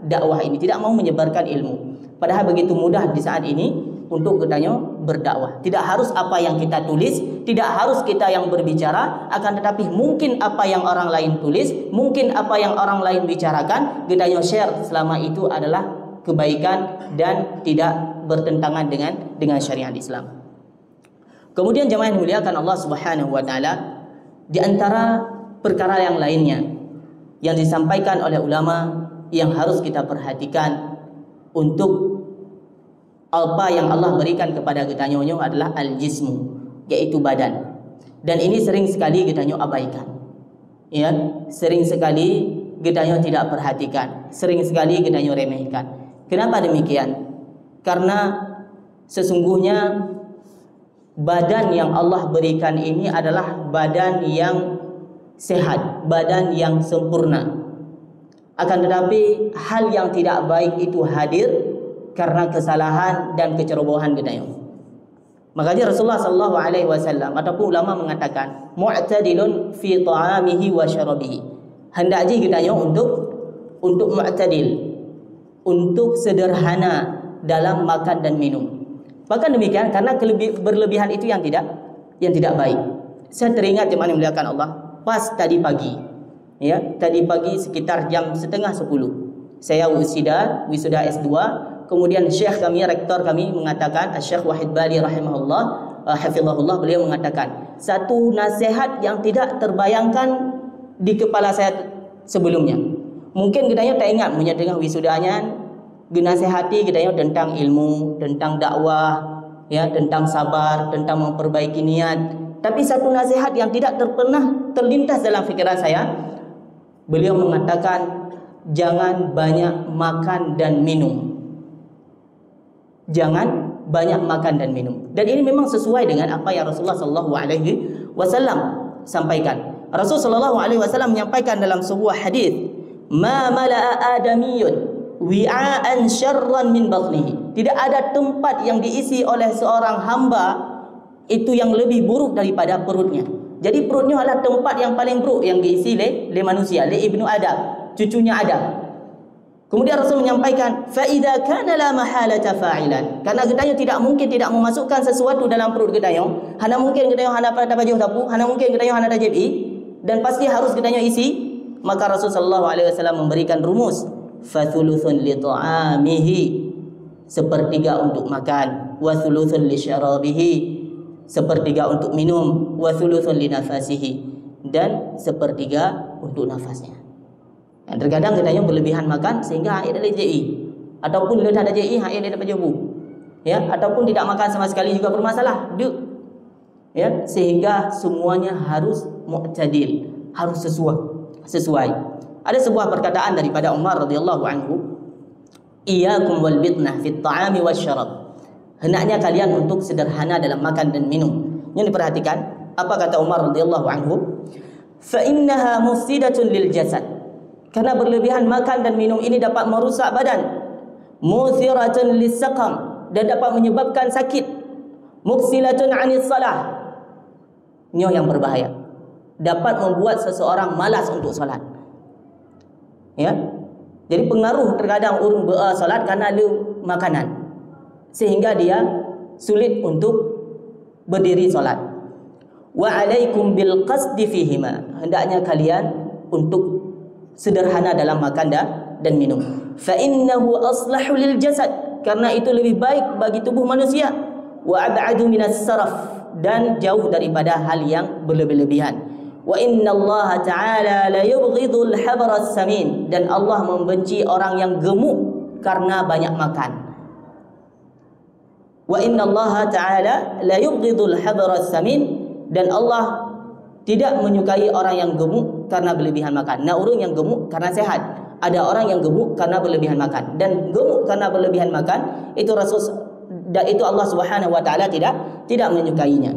dakwah ini, tidak mau menyebarkan ilmu. Padahal begitu mudah di saat ini untuk kitanya berdakwah. Tidak harus apa yang kita tulis, tidak harus kita yang berbicara, akan tetapi mungkin apa yang orang lain tulis, mungkin apa yang orang lain bicarakan, kitanya share selama itu adalah kebaikan dan tidak bertentangan dengan syariat Islam. Kemudian jemaah yang dimuliakan Allah Subhanahu wa taala, di antara perkara yang lainnya yang disampaikan oleh ulama yang harus kita perhatikan untuk apa yang Allah berikan kepada kita nyonya adalah al-jismu, yaitu badan. Dan ini sering sekali kita abaikan. Ya, sering sekali kita tidak perhatikan, sering sekali kita remehkan. Kenapa demikian? Karena sesungguhnya badan yang Allah berikan ini adalah badan yang sehat, badan yang sempurna. Akan tetapi hal yang tidak baik itu hadir karena kesalahan dan kecerobohan kita. Makanya Rasulullah sallallahu alaihi wasallam ataupun ulama mengatakan mu'tadilun fi ta'amihi wa syarabihi. Hendaknya kita untuk mu'tadil, untuk sederhana dalam makan dan minum. Bahkan demikian karena berlebihan itu yang tidak baik. Saya teringat jemaah yang dimuliakan Allah, pas tadi pagi. Ya, tadi pagi sekitar jam 9:30 saya wisuda S2. Kemudian Syekh kami, rektor kami mengatakan, Syekh Wahid Bali rahimahullah, hafizahullah, beliau mengatakan satu nasihat yang tidak terbayangkan di kepala saya sebelumnya. Mungkin kitanya tak ingat punya dengan wisudanya, dinasihati kitanya tentang ilmu, tentang dakwah, ya, tentang sabar, tentang memperbaiki niat. Tapi satu nasihat yang tidak pernah terlintas dalam fikiran saya, beliau mengatakan jangan banyak makan dan minum. Jangan banyak makan dan minum. Dan ini memang sesuai dengan apa yang Rasulullah sallallahu alaihi wasallam sampaikan. Rasulullah sallallahu alaihi wasallam menyampaikan dalam sebuah hadis, "Ma mala'a adamiyyun wi'aan syarran min batnihi." Tidak ada tempat yang diisi oleh seorang hamba itu yang lebih buruk daripada perutnya. Jadi perutnya adalah tempat yang paling buruk yang diisi oleh manusia, oleh ibnu Adam, cucunya Adam. Kemudian Rasul menyampaikan, fa idza kana la mahalata fa'ilan. Karena kitanya tidak mungkin tidak memasukkan sesuatu dalam perut kitanya. Hana mungkin kitanya hana pada baju sapu, hana mungkin kitanya hana ada jebi, dan pasti harus kitanya isi. Maka Rasul sallallahu alaihi wasallam memberikan rumus, fa thuluthun li ta'amihi, sepertiga untuk makan, wa thuluthun li syarabihi, sepertiga untuk minum, wa thuluthun li nafasihi, dan sepertiga untuk nafasnya. Dan terkadang kitanya berlebihan makan sehingga haid ada JI, ataupun tidak ada JI haid ada jebu, ya, ataupun tidak makan sama sekali juga bermasalah, ya, sehingga semuanya harus mu'tadil, harus sesuai. Ada sebuah perkataan daripada Umar radhiyallahu anhu, iyyakum wal bitnah fit ta'ami wasyarab. Hendaknya kalian untuk sederhana dalam makan dan minum. Yang diperhatikan, apa kata Umar radhiyallahu anhu? Fa innaha mufsidatun lil jasad. Karena berlebihan makan dan minum ini dapat merusak badan. Muthiratun lis-saqam, dan dapat menyebabkan sakit. Muksilatun 'anis salah. Ini yang berbahaya. Dapat membuat seseorang malas untuk salat. Ya. Jadi pengaruh terkadang orang bersalat karena ada makanan, sehingga dia sulit untuk berdiri salat. Wa 'alaikum bil qasdi fihima. Hendaknya kalian untuk sederhana dalam makan dan minum. Fa innahu aslahu lil jasad, karena itu lebih baik bagi tubuh manusia. Wa ab'adu minas saraf, dan jauh daripada hal yang berlebih-lebihan. Wa innallaha ta'ala la yubghidul habras samin, dan Allah membenci orang yang gemuk karena banyak makan. Wa innallaha ta'ala la yubghidul habras samin, dan Allah tidak menyukai orang yang gemuk karena berlebihan makan. Nah, orang yang gemuk karena sehat. Ada orang yang gemuk karena berlebihan makan, dan gemuk karena berlebihan makan itu itu Allah Subhanahu wa taala tidak menyukainya.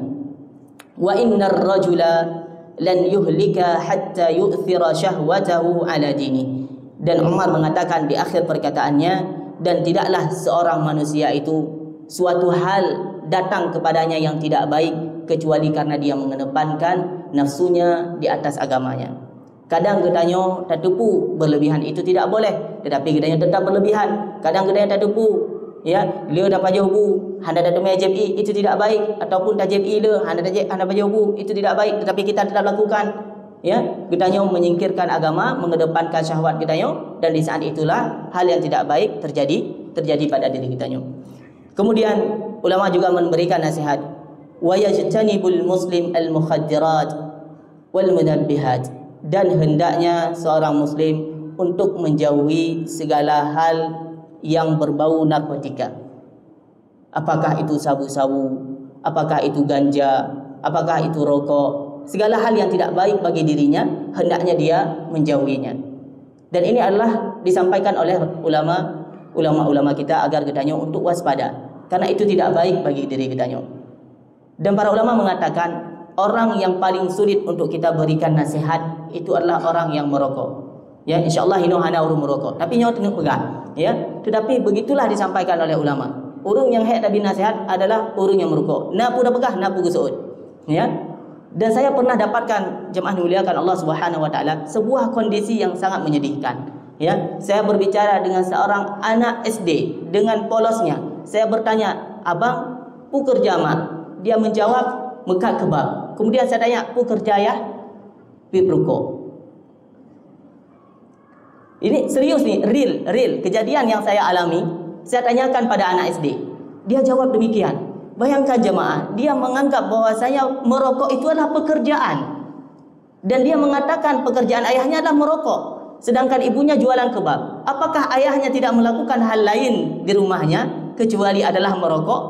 Wa innar rajula lan yuhlika hatta yu'thira syahwatahu ala dini. Dan Umar mengatakan di akhir perkataannya, dan tidaklah seorang manusia itu suatu hal datang kepadanya yang tidak baik kecuali karena dia mengedepankan nafsunya di atas agamanya. Kadang katanya tertipu berlebihan itu tidak boleh, tetapi katanya tetap berlebihan. Kadang katanya tertipu, ya, beliau dapat jawabu handa dalam JMI itu tidak baik, ataupun JMI le handa dapat jawabu itu tidak baik, tetapi kita tetap lakukan, ya. Katanya menyingkirkan agama, mengedepankan syahwat katanya, dan di saat itulah hal yang tidak baik terjadi pada diri katanya. Kemudian ulama juga memberikan nasihat, wa yajtanibul muslim al-mukhaddirat wal munabbihat, dan hendaknya seorang muslim untuk menjauhi segala hal yang berbau narkotika. Apakah itu sabu-sabu, apakah itu ganja, apakah itu rokok, segala hal yang tidak baik bagi dirinya hendaknya dia menjauhinya. Dan ini adalah disampaikan oleh ulama kita agar kitanya untuk waspada, karena itu tidak baik bagi diri kitanya. Dan para ulama mengatakan orang yang paling sulit untuk kita berikan nasihat itu adalah orang yang merokok. Ya, insyaallah hino hana urung merokok, tapi nyawa tengok pegang, ya. Tetapi begitulah disampaikan oleh ulama. Urung yang hek tadi nasihat adalah urung yang merokok. Napu dah pegah, napu gesuut. Ya. Dan saya pernah dapatkan jemaah dimuliakan Allah Subhanahu wa taala sebuah kondisi yang sangat menyedihkan. Ya, saya berbicara dengan seorang anak SD dengan polosnya. Saya bertanya, "Abang, pu kerja mak?" Dia menjawab, "Mekat kebab." Kemudian saya tanya, "Pu kerja ya?" "Pi perokok." Ini serius nih, real kejadian yang saya alami. Saya tanyakan pada anak SD, dia jawab demikian. Bayangkan jemaah, dia menganggap bahwasanya merokok itu adalah pekerjaan, dan dia mengatakan pekerjaan ayahnya adalah merokok, sedangkan ibunya jualan kebab. Apakah ayahnya tidak melakukan hal lain di rumahnya kecuali adalah merokok?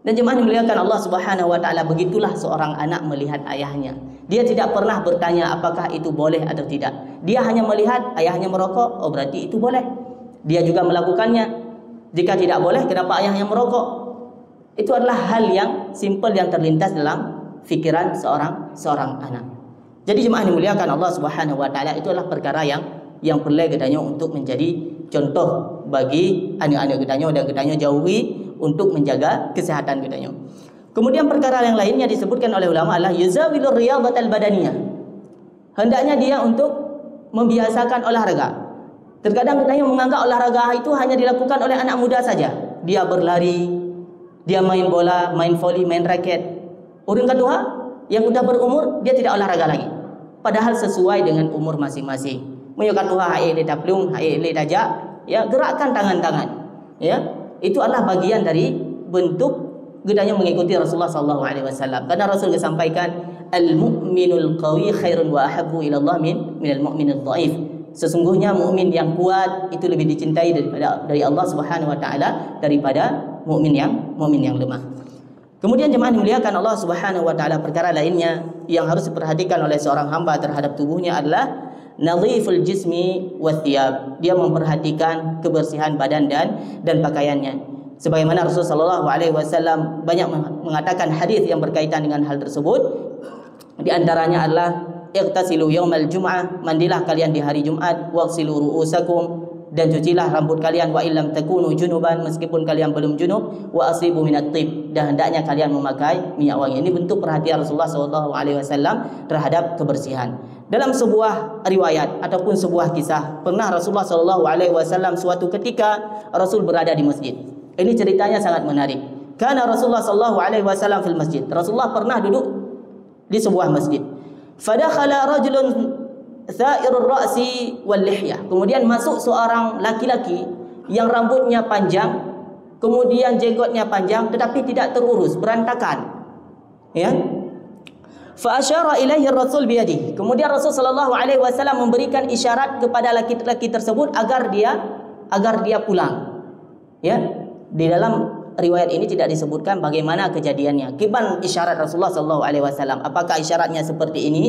Dan jemaah dimuliakan Allah Subhanahu wa taala, begitulah seorang anak melihat ayahnya. Dia tidak pernah bertanya apakah itu boleh atau tidak. Dia hanya melihat ayahnya merokok, oh berarti itu boleh. Dia juga melakukannya. Jika tidak boleh, kenapa ayahnya merokok? Itu adalah hal yang simple yang terlintas dalam fikiran seorang anak. Jadi jemaah dimuliakan Allah Subhanahu wa taala, itu adalah perkara yang perlu katanya untuk menjadi contoh bagi anak-anak katanya, dan katanya jauhi untuk menjaga kesehatan katanya. Kemudian perkara yang lainnya disebutkan oleh ulama adalah yuzawilur riyadhatal badaniyah. Hendaknya dia untuk membiasakan olahraga. Terkadang katanya menganggap olahraga itu hanya dilakukan oleh anak muda saja. Dia berlari, dia main bola, main voli, main raket. Orang kedua yang sudah berumur dia tidak olahraga lagi. Padahal sesuai dengan umur masing-masing. Menyukan tuha hae le taplung, hae le dajak, ya, gerakkan tangan-tangan. Ya, itu adalah bagian dari bentuk gedanya mengikuti Rasulullah sallallahu alaihi wasallam. Karena Rasul sampaikan al-mu'minul qawi khairun wa ahabbu ila Allah minal mu'minil dhaif. Sesungguhnya mukmin yang kuat itu lebih dicintai dari Allah Subhanahu wa taala daripada mukmin yang lemah. Kemudian jemaah dimuliakan Allah Subhanahu wa taala, perkara lainnya yang harus diperhatikan oleh seorang hamba terhadap tubuhnya adalah nadhiful jismi wathiyab. Dia memperhatikan kebersihan badan dan pakaiannya. Sebagaimana Rasulullah SAW banyak mengatakan hadis yang berkaitan dengan hal tersebut. Di antaranya adalah iqtasilu yaumal jum'ah, mandilah kalian di hari Jumat, waghsilu ru'usakum, dan cucilah rambut kalian, wa illam takunu junuban, meskipun kalian belum junub, wa asibu minat tib, dan hendaknya kalian memakai minyak wangi. Ini bentuk perhatian Rasulullah SAW terhadap kebersihan. Dalam sebuah riwayat ataupun sebuah kisah, pernah Rasulullah SAW suatu ketika Rasul berada di masjid. Ini ceritanya sangat menarik. Karena Rasulullah SAW fil masjid. Rasulullah pernah duduk di sebuah masjid. Fadakhala rajulun tha'irur ra'si wal lihyah. Kemudian masuk seorang laki-laki yang rambutnya panjang, kemudian jenggotnya panjang tetapi tidak terurus, berantakan. Ya. Fa asyara ilaihi Rasul biyadihi. Kemudian Rasul sallallahu alaihi wasallam memberikan isyarat kepada laki-laki tersebut agar dia pulang. Ya. Di dalam riwayat ini tidak disebutkan bagaimana kejadiannya. Kiban isyarat Rasulullah sallallahu alaihi wasallam. Apakah isyaratnya seperti ini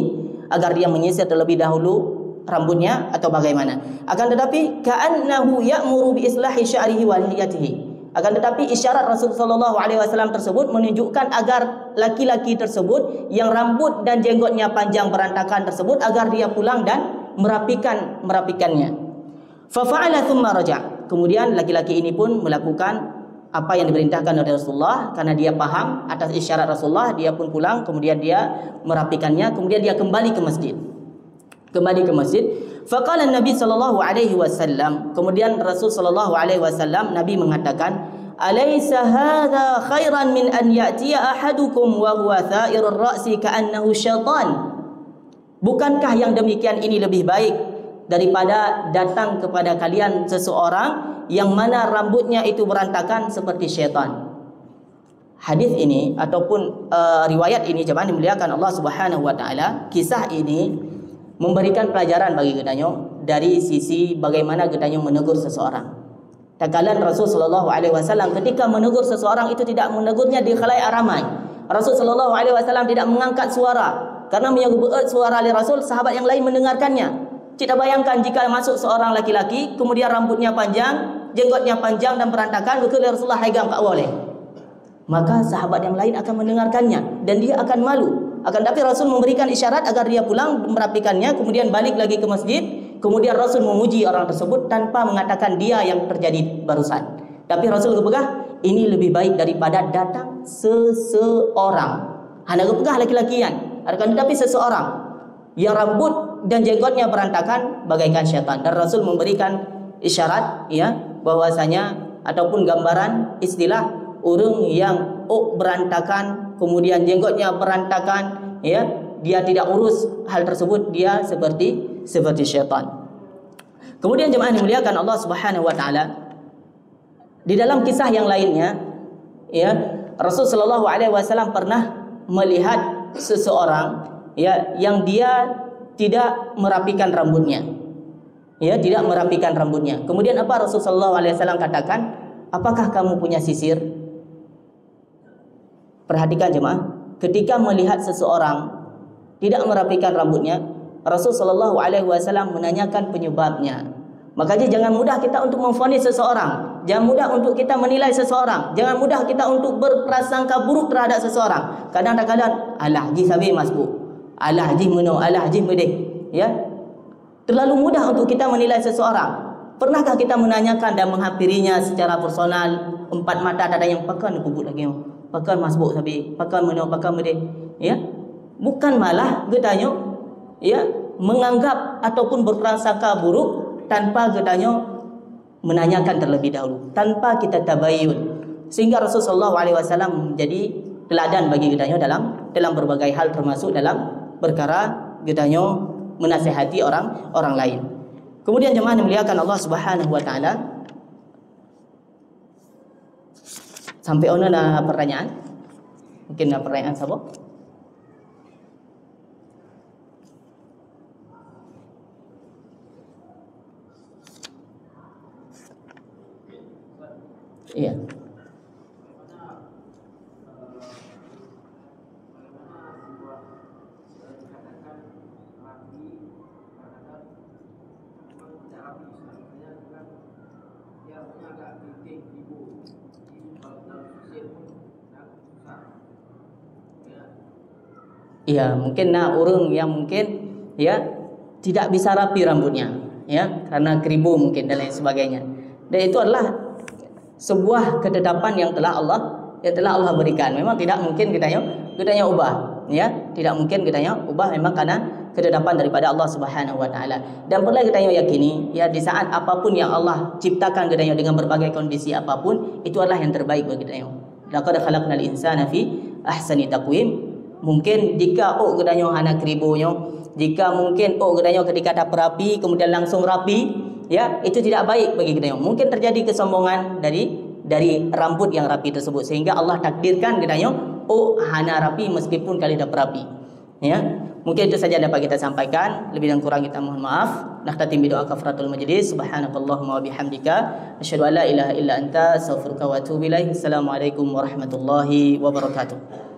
agar dia menyisir terlebih dahulu rambutnya atau bagaimana? Akan tetapi ka'annahu ya'muru bi islahi sya'rihi wa lihiyatihi. Akan tetapi isyarat Rasul sallallahu alaihi wasallam tersebut menunjukkan agar laki-laki tersebut yang rambut dan jenggotnya panjang berantakan tersebut agar dia pulang dan merapikannya. Fa fa'ala thumma raja'. Kemudian laki-laki ini pun melakukan apa yang diperintahkan oleh Rasulullah karena dia paham atas isyarat Rasulullah, dia pun pulang, kemudian dia merapikannya, kemudian dia kembali ke masjid. Faqala Nabi sallallahu alaihi wasallam, kemudian Rasul sallallahu alaihi wasallam Nabi mengatakan, "Alaysa hadza khairan min an ya'tiya ahadukum wa huwa tha'irur ra'si ka'annahu syaitan?" Bukankah yang demikian ini lebih baik daripada datang kepada kalian seseorang yang mana rambutnya itu berantakan seperti syaitan? Hadis ini ataupun riwayat ini jemaah dimuliakan Allah Subhanahu wa taala, kisah ini memberikan pelajaran bagi kita dari sisi bagaimana kita menegur seseorang. Takalan Rasul sallallahu alaihi wasallam ketika menegur seseorang itu tidak menegurnya di khalayak ramai. Rasul sallallahu alaihi wasallam tidak mengangkat suara karena menyebut suara oleh Rasul, sahabat yang lain mendengarkannya. Kita bayangkan jika masuk seorang laki-laki kemudian rambutnya panjang, jenggotnya panjang dan berantakan, betul Rasulullah pegang tak boleh. Maka sahabat yang lain akan mendengarkannya dan dia akan malu. Akan tapi Rasul memberikan isyarat agar dia pulang merapikannya, kemudian balik lagi ke masjid. Kemudian Rasul memuji orang tersebut tanpa mengatakan dia yang terjadi barusan. Tapi Rasul berpegang, ini lebih baik daripada datang seseorang. Hanya berpegang laki-lakian. Akan tetapi seseorang yang rambut dan jenggotnya berantakan bagaikan syaitan. Dan Rasul memberikan isyarat ya bahwasanya ataupun gambaran istilah orang yang berantakan kemudian jenggotnya berantakan ya, dia tidak urus hal tersebut, dia seperti syaitan. Kemudian jemaah dimuliakan Allah Subhanahu wa taala, di dalam kisah yang lainnya ya, Rasul sallallahu alaihi wasallam pernah melihat seseorang ya yang dia tidak merapikan rambutnya. Ya, tidak merapikan rambutnya. Kemudian apa Rasul sallallahu alaihi wasallam katakan? Apakah kamu punya sisir? Perhatikan jemaah, ketika melihat seseorang tidak merapikan rambutnya, Rasul sallallahu alaihi wasallam menanyakan penyebabnya. Makanya jangan mudah kita untuk memvonis seseorang, jangan mudah untuk kita menilai seseorang, jangan mudah kita untuk berprasangka buruk terhadap seseorang. Kadang-kadang alah ji sabi masbu, alah ji meno, alah ji medeh, ya. Terlalu mudah untuk kita menilai seseorang. Pernahkah kita menanyakan dan menghampirinya secara personal, empat mata, tak ada yang pakan kubut lagi. Pakan masbuk sabi, pakan meno, pakan medeh, ya. Bukan malah getanya ya menganggap ataupun berprasangka buruk tanpa getanya menanyakan terlebih dahulu, tanpa kita tabayyun. Sehingga Rasulullah SAW menjadi teladan bagi getanya dalam berbagai hal, termasuk dalam perkara getanya menasihati orang lain. Kemudian jemaah dimuliakan Allah Subhanahu wa taala, sampai ada pertanyaan? Mungkin ada pertanyaan siapa? Iya. Iya, mungkin orang yang mungkin ya tidak bisa rapi rambutnya, ya, karena keribu mungkin dan lain sebagainya. Dan itu adalah sebuah ketetapan yang telah Allah berikan. Memang tidak mungkin kita ubah, ya, tidak mungkin kita ubah memang karena ketetapan daripada Allah Subhanahu wa taala. Dan perlu kita yakini, ya, di saat apapun yang Allah ciptakan kita dengan berbagai kondisi apapun, itu adalah yang terbaik bagi kita. Laqad khalaqnal insana fi ahsani taqwim. Mungkin jika gedanya hana keribunya, jika mungkin gedanya ketika tak rapi kemudian langsung rapi, ya, itu tidak baik bagi gedanya. Mungkin terjadi kesombongan dari rambut yang rapi tersebut, sehingga Allah takdirkan gedanya hana rapi meskipun kali dah rapi. Ya, mungkin itu saja yang dapat kita sampaikan. Lebih dan kurang kita mohon maaf. Nakhtatim bi doa kafaratul majlis. Subhanakallahumma wa bihamdika asyhadu an la ilaha illa anta astaghfiruka wa atubu ilaik. Assalamualaikum warahmatullahi wabarakatuh.